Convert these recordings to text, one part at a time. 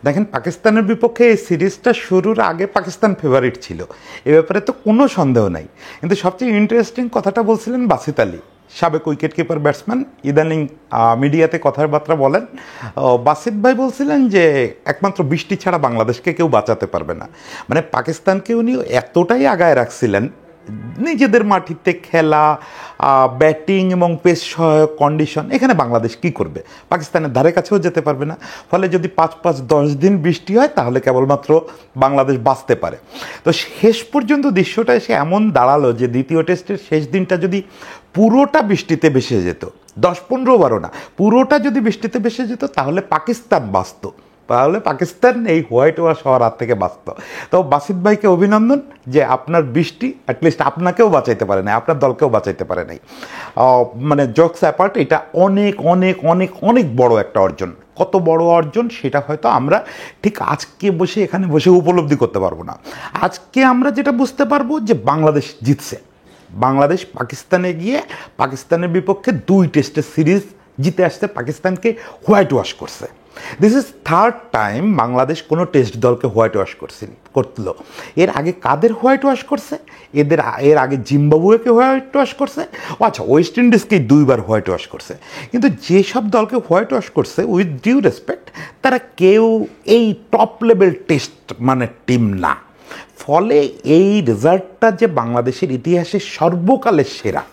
দেখেন, পাকিস্তানের বিপক্ষে এই সিরিজটা শুরুর আগে পাকিস্তান ফেভারিট ছিল, এ ব্যাপারে তো কোনো সন্দেহ নাই। কিন্তু সবচেয়ে ইন্টারেস্টিং কথাটা বলছিলেন বাসিত আলী, সাবেক উইকেট কিপার ব্যাটসম্যান, ইদানিং মিডিয়াতে কথাবার্তা বলেন। বাসিত ভাই বলছিলেন যে একমাত্র বৃষ্টি ছাড়া বাংলাদেশকে কেউ বাঁচাতে পারবে না। মানে পাকিস্তানকে উনি এতটাই আগায় রাখছিলেন, নিজেদের মাটিতে খেলা, ব্যাটিং এবং পেস সহায়ক কন্ডিশন, এখানে বাংলাদেশ কি করবে? পাকিস্তানের ধারে কাছেও যেতে পারবে না। ফলে যদি 5-10 দিন বৃষ্টি হয় তাহলে কেবলমাত্র বাংলাদেশ বাঁচতে পারে। তো শেষ পর্যন্ত দৃশ্যটা এসে এমন দাঁড়ালো যে দ্বিতীয় টেস্টের শেষ দিনটা যদি পুরোটা বৃষ্টিতে ভেসে যেত, 10-15 ওভারও না, পুরোটা যদি বৃষ্টিতে ভেসে যেত, তাহলে পাকিস্তান বাঁচত, তাহলে পাকিস্তান এই হোয়াইট ওয়াশ হওয়ার হাত থেকে বাঁচত। তো বাসিত ভাইকে অভিনন্দন যে আপনার বৃষ্টি অ্যাটলিস্ট আপনাকেও বাঁচাইতে পারে নাই, আপনার দলকেও বাঁচাইতে পারে নাই। মানে জোকস অ্যাপার্ট, এটা অনেক অনেক অনেক অনেক বড় একটা অর্জন। কত বড় অর্জন সেটা হয়তো আমরা ঠিক আজকে বসে এখানে বসে উপলব্ধি করতে পারবো না। আজকে আমরা যেটা বুঝতে পারবো যে বাংলাদেশ জিতছে। বাংলাদেশ পাকিস্তানে গিয়ে পাকিস্তানের বিপক্ষে 2 টেস্টের সিরিজ জিতে আসতে পাকিস্তানকে হোয়াইট ওয়াশ করছে। This is third time Bangladesh কোনো টেস্ট দলকে হোয়াইট ওয়াশ করছিল। এর আগে কাদের হোয়াইট ওয়াশ করছে? এর আগে জিম্বাবুয়েকে হোয়াইট ওয়াশ করছে। আচ্ছা, ওয়েস্ট ইন্ডিজকেই 2বার হোয়াইট ওয়াশ করছে। কিন্তু যেসব দলকে হোয়াইট ওয়াশ করছে, উইথ ডিউ রেসপেক্ট, তারা কেউ এই টপ লেভেল টেস্ট মানে টিম না। ফলে এই রেজাল্টটা যে বাংলাদেশের ইতিহাসে সর্বকালের সেরা,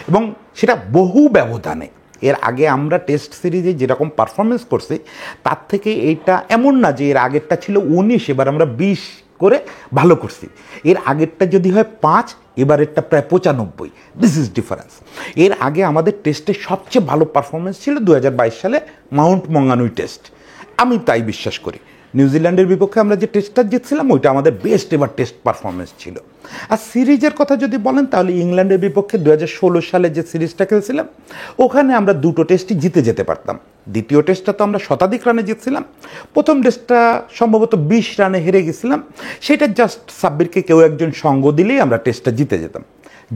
এবং সেটা বহু ব্যবধানে। এর আগে আমরা টেস্ট সিরিজে যেরকম পারফরমেন্স করছি, তার থেকে এইটা এমন না যে এর আগেরটা ছিল 19, এবার আমরা 20 করে ভালো করছি। এর আগেরটা যদি হয় 5, এবারেরটা প্রায় 95। This is difference. এর আগে আমাদের টেস্টে সবচেয়ে ভালো পারফরমেন্স ছিল 2022 সালে মাউন্ট মঙ্গানুই টেস্ট। আমি তাই বিশ্বাস করি। নিউজিল্যান্ডের বিপক্ষে আমরা যে টেস্টটা জিতছিলাম, ওইটা আমাদের বেস্ট এবার টেস্ট পারফরমেন্স ছিল। আর সিরিজের কথা যদি বলেন, তাহলে ইংল্যান্ডের বিপক্ষে 2016 সালে যে সিরিজটা খেলছিলাম, ওখানে আমরা 2টো টেস্টই জিতে যেতে পারতাম। দ্বিতীয় টেস্টটা তো আমরা শতাধিক রানে জিতছিলাম। প্রথম টেস্টটা সম্ভবত 20 রানে হেরে গেছিলাম। সেটা জাস্ট সাব্বিরকে কেউ একজন সঙ্গ দিলেই আমরা টেস্টটা জিতে যেতাম।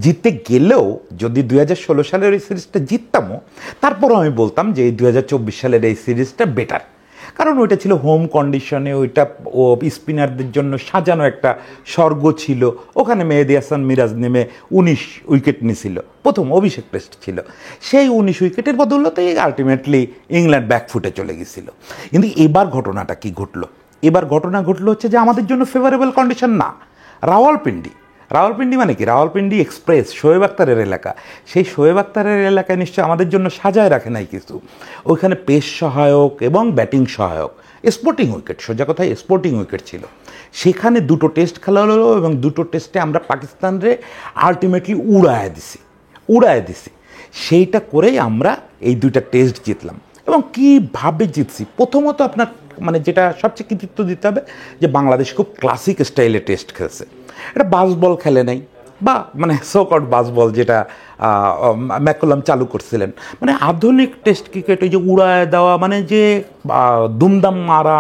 জিততে গেলেও যদি 2016 সালের এই সিরিজটা জিততামও, তারপরও আমি বলতাম যে এই 2024 সালের এই সিরিজটা বেটার। কারণ ওইটা ছিল হোম কন্ডিশনে, ওইটা স্পিনারদের জন্য সাজানো একটা স্বর্গ ছিল। ওখানে মেহেদী হাসান মিরাজ নেমে 19 উইকেট নিয়েছিল, প্রথম অভিষেক টেস্ট ছিল। সেই 19 উইকেটের বদৌলতেই আলটিমেটলি ইংল্যান্ড ব্যাকফুটে চলে গেছিল। কিন্তু এবার ঘটনাটা কি ঘটলো? এবার ঘটনা ঘটলো হচ্ছে যে আমাদের জন্য ফেভারেবল কন্ডিশন না, রাওয়ালপিন্ডি। রাওয়ালপিন্ডি মানে কি? রাওয়ালপিন্ডি এক্সপ্রেস, শোয়েব আক্তারের এলাকা। সেই শোয়েব আক্তারের এলাকায় নিশ্চয়ই আমাদের জন্য সাজায় রাখে নাই কিছু। ওইখানে পেস সহায়ক এবং ব্যাটিং সহায়ক, স্পোর্টিং উইকেট, সোজা কথায় স্পোর্টিং উইকেট ছিল। সেখানে 2টো টেস্ট খেলা হলো এবং 2টো টেস্টে আমরা পাকিস্তানরে আলটিমেটলি উড়ায় দিছি। সেইটা করেই আমরা এই 2টা টেস্ট জিতলাম। এবং কীভাবে জিতছি? প্রথমত আপনার মানে যেটা সবচেয়ে কৃতিত্ব দিতে হবে, যে বাংলাদেশ খুব ক্লাসিক স্টাইলে টেস্ট খেলছে। এটা বাসবল খেলে নাই, বা মানে সোকট বাসবল যেটা ম্যাককালাম চালু করছিলেন, মানে আধুনিক টেস্ট ক্রিকেট, ওই যে উড়ায় দেওয়া, মানে যে দুমদাম মারা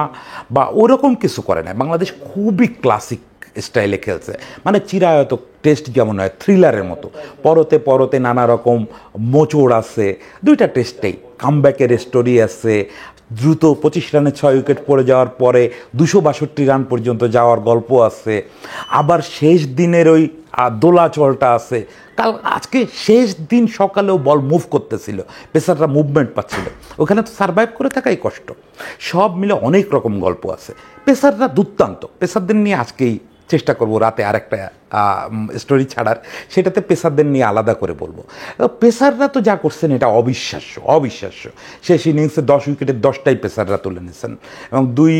বা ওরকম কিছু করে না। বাংলাদেশ খুবই ক্লাসিক স্টাইলে খেলছে, মানে চিরায়ত টেস্ট যেমন হয়, থ্রিলারের মতো, পরতে পরতে নানা রকম মোচড় আছে। 2টা টেস্টেই কামব্যাকের স্টোরি আছে, দ্রুত 25 রানে 6 উইকেট পড়ে যাওয়ার পরে 262 রান পর্যন্ত যাওয়ার গল্প আছে। আবার শেষ দিনের ওই দোলাচলটা আছে। আজকে শেষ দিন সকালেও বল মুভ করতেছিল, পেসাররা মুভমেন্ট পাচ্ছিল, ওখানে তো সারভাইভ করে থাকাই কষ্ট। সব মিলে অনেক রকম গল্প আছে। পেসাররা দুর্দান্ত, পেসারদের নিয়ে আজকেই চেষ্টা করব রাতে আরেকটা স্টোরি ছাড়ার, সেটাতে পেসারদের নিয়ে আলাদা করে বলবো। পেসাররা তো যা করছেন এটা অবিশ্বাস্য। শেষ ইনিংসে 10 উইকেটের 10টাই পেসাররা তুলে নিয়েছেন, এবং 2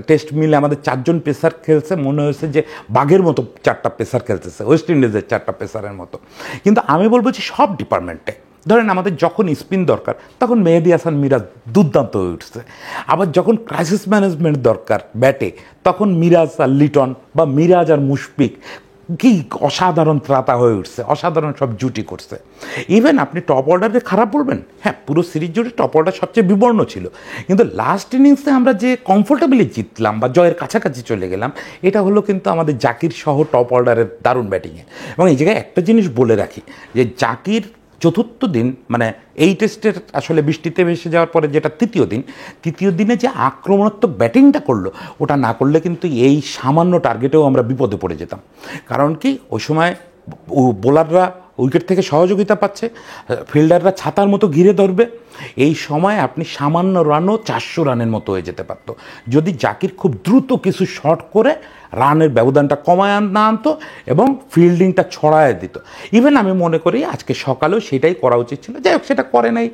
টেস্ট মিলে আমাদের 4 জন পেসার খেলছে। মনে হয়েছে যে বাঘের মতো 4টা পেসার খেলতেছে, ওয়েস্ট ইন্ডিজের 4টা পেসারের মতো। কিন্তু আমি বলবো যে সব ডিপার্টমেন্টে, ধরেন আমাদের যখন স্পিন দরকার তখন মেহেদী হাসান মিরাজ দুর্দান্ত হয়ে উঠছে। আবার যখন ক্রাইসিস ম্যানেজমেন্ট দরকার ব্যাটে, তখন মিরাজ আর লিটন বা মিরাজ আর মুশফিক কি অসাধারণ ত্রাতা হয়ে উঠছে, অসাধারণ সব জুটি করছে। ইভেন আপনি টপ অর্ডারে খারাপ বলবেন, হ্যাঁ, পুরো সিরিজ জুড়ে টপ অর্ডার সবচেয়ে বিবর্ণ ছিল, কিন্তু লাস্ট ইনিংসে আমরা যে কমফোর্টেবলি জিতলাম বা জয়ের কাছাকাছি চলে গেলাম, এটা হলো কিন্তু আমাদের জাকির সহ টপ অর্ডারের দারুণ ব্যাটিংয়ে। এবং এই জায়গায় একটা জিনিস বলে রাখি, যে জাকির চতুর্থ দিন মানে এই টেস্টের আসলে বৃষ্টিতে ভেসে যাওয়ার পরে যেটা তৃতীয় দিনে যে আক্রমণাত্মক ব্যাটিংটা করলো, ওটা না করলে কিন্তু এই সামান্য টার্গেটেও আমরা বিপদে পড়ে যেতাম। কারণ কি ওই সময় বোলাররা উইকেট থেকে সহযোগিতা পাচ্ছে, ফিল্ডাররা ছাতার মতো ঘিরে ধরবে। এই সময় আপনি সামান্য রানও 400 রানের মতো হয়ে যেতে পারতো যদি জাকির খুব দ্রুত কিছু শট করে রানের ব্যবধানটা কমায় না আনতো এবং ফিল্ডিংটা ছড়ায় দিত। ইভেন আমি মনে করি আজকে সকালেও সেটাই করা উচিত ছিল, যাই হোক সেটা করে নাই।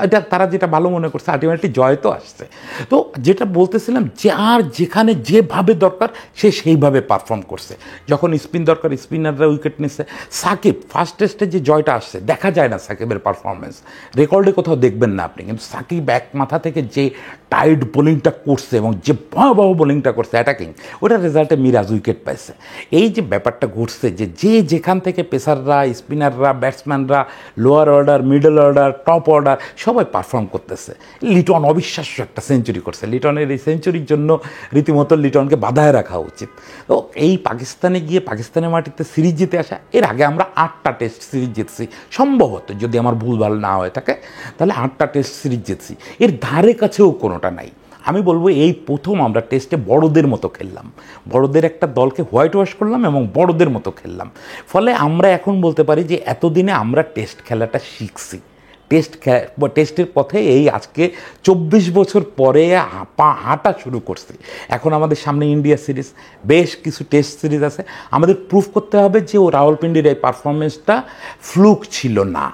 এটা তারা যেটা ভালো মনে করছে, আলটিমেটলি জয় তো আসছে। তো যেটা বলতেছিলাম, যে আর যেখানে যেভাবে দরকার সে সেইভাবে পারফর্ম করছে। যখন স্পিন দরকার স্পিনাররা উইকেট নিচ্ছে। সাকিব ফার্স্ট টেস্টে যে জয়টা আসছে, দেখা যায় না সাকিবের পারফরমেন্স, রেকর্ডে কোথাও দেখবেন না আপনি, কিন্তু সাকিব এক মাথা থেকে যে টাইট বোলিংটা করছে এবং যে ভয়াবহ বোলিংটা করছে অ্যাটাকিং, ওটার রেজাল্টে মিরাজ উইকেট পাইছে। এই যে ব্যাপারটা ঘটছে, যে যেখান থেকে পেসাররা, স্পিনাররা, ব্যাটসম্যানরা, lower order, middle order, top order সবাই পারফর্ম করতেছে। লিটন অবিশ্বাস্য একটা সেঞ্চুরি করছে। লিটনের এই সেঞ্চুরির জন্য রীতিমতো লিটনকে বাধায় রাখা উচিত। তো এই পাকিস্তানে গিয়ে পাকিস্তানের মাটিতে সিরিজ জিতে আসা, এর আগে আমরা 8টা টেস্ট সিরিজ জিতছি সম্ভবত, যদি আমার ভুলভাল না হয়ে থাকে, তাহলে 8টা টেস্ট সিরিজ জিতছি। এর ধারে কাছেও কোনোটা নাই। আমি বলবো এই প্রথম আমরা টেস্টে বড়দের মতো খেললাম, বড়দের একটা দলকে হোয়াইট ওয়াশ করলাম এবং বড়দের মতো খেললাম। ফলে আমরা এখন বলতে পারি যে এতদিনে আমরা টেস্ট খেলাটা শিখছি। টেস্টের পথে এই আজকে 24 বছর পরে পা হাঁটা শুরু করছি। এখন আমাদের সামনে ইন্ডিয়া সিরিজ, বেশ কিছু টেস্ট সিরিজ আছে। আমাদের প্রুফ করতে হবে যে ও রাওয়ালপিন্ডির এই পারফরমেন্সটা ফ্লুক ছিল না।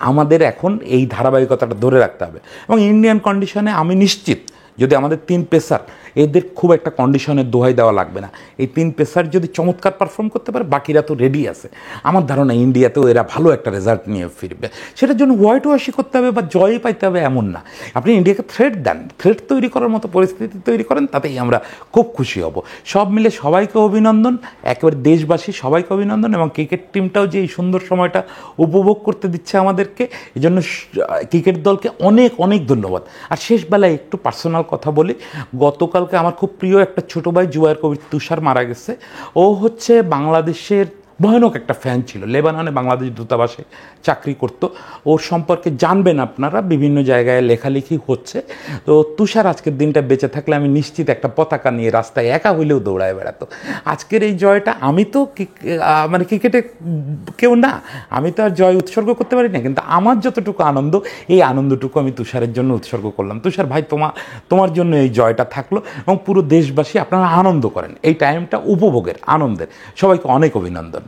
আমাদের এখন এই ধারাবাহিকতাটা ধরে রাখতে হবে। এবং ইন্ডিয়ান কন্ডিশনে আমি নিশ্চিত, যদি আমাদের 3 পেসার, এদের খুব একটা কন্ডিশনের দোহাই দেওয়া লাগবে না। এই 3 পেসার যদি চমৎকার পারফর্ম করতে পারে, বাকিরা তো রেডি আছে। আমার ধারণা ইন্ডিয়াতেও এরা ভালো একটা রেজাল্ট নিয়ে ফিরবে। সেটার জন্য হোয়াইট ওয়াশই করতে হবে বা জয়ই পাইতে হবে এমন না। আপনি ইন্ডিয়াকে থ্রেট দেন, থ্রেট তৈরি করার মতো পরিস্থিতি তৈরি করেন, তাতেই আমরা খুব খুশি হব। সব মিলে সবাইকে অভিনন্দন, একেবারে দেশবাসী সবাইকে অভিনন্দন। এবং ক্রিকেট টিমটাও যে এই সুন্দর সময়টা উপভোগ করতে দিচ্ছে আমাদেরকে, এই জন্য ক্রিকেট দলকে অনেক অনেক ধন্যবাদ। আর শেষ বেলায় একটু পার্সোনাল কথা বলি। গতকালকে আমার খুব প্রিয় একটা ছোটো ভাই জুবায়ের কবির তুষার মারা গেছে। ও হচ্ছে বাংলাদেশের ভয়ানক একটা ফ্যান ছিল, লেবাননে বাংলাদেশ দূতাবাসে চাকরি করত। ওর সম্পর্কে জানবেন আপনারা, বিভিন্ন জায়গায় লেখালেখি হচ্ছে। তো তুষার আজকের দিনটা বেঁচে থাকলে আমি নিশ্চিত একটা পতাকা নিয়ে রাস্তায় একা হইলেও দৌড়ায় বেড়াতো। আজকের এই জয়টা, আমি তো মানে ক্রিকেটে কেউ না, আমি তো আর জয় উৎসর্গ করতে পারি না, কিন্তু আমার যতটুকু আনন্দ, এই আনন্দটুকু আমি তুষারের জন্য উৎসর্গ করলাম। তুষার ভাই, তোমার জন্য এই জয়টা থাকলো এবং পুরো দেশবাসী আপনারা আনন্দ করেন, এই টাইমটা উপভোগের, আনন্দের। সবাইকে অনেক অভিনন্দন।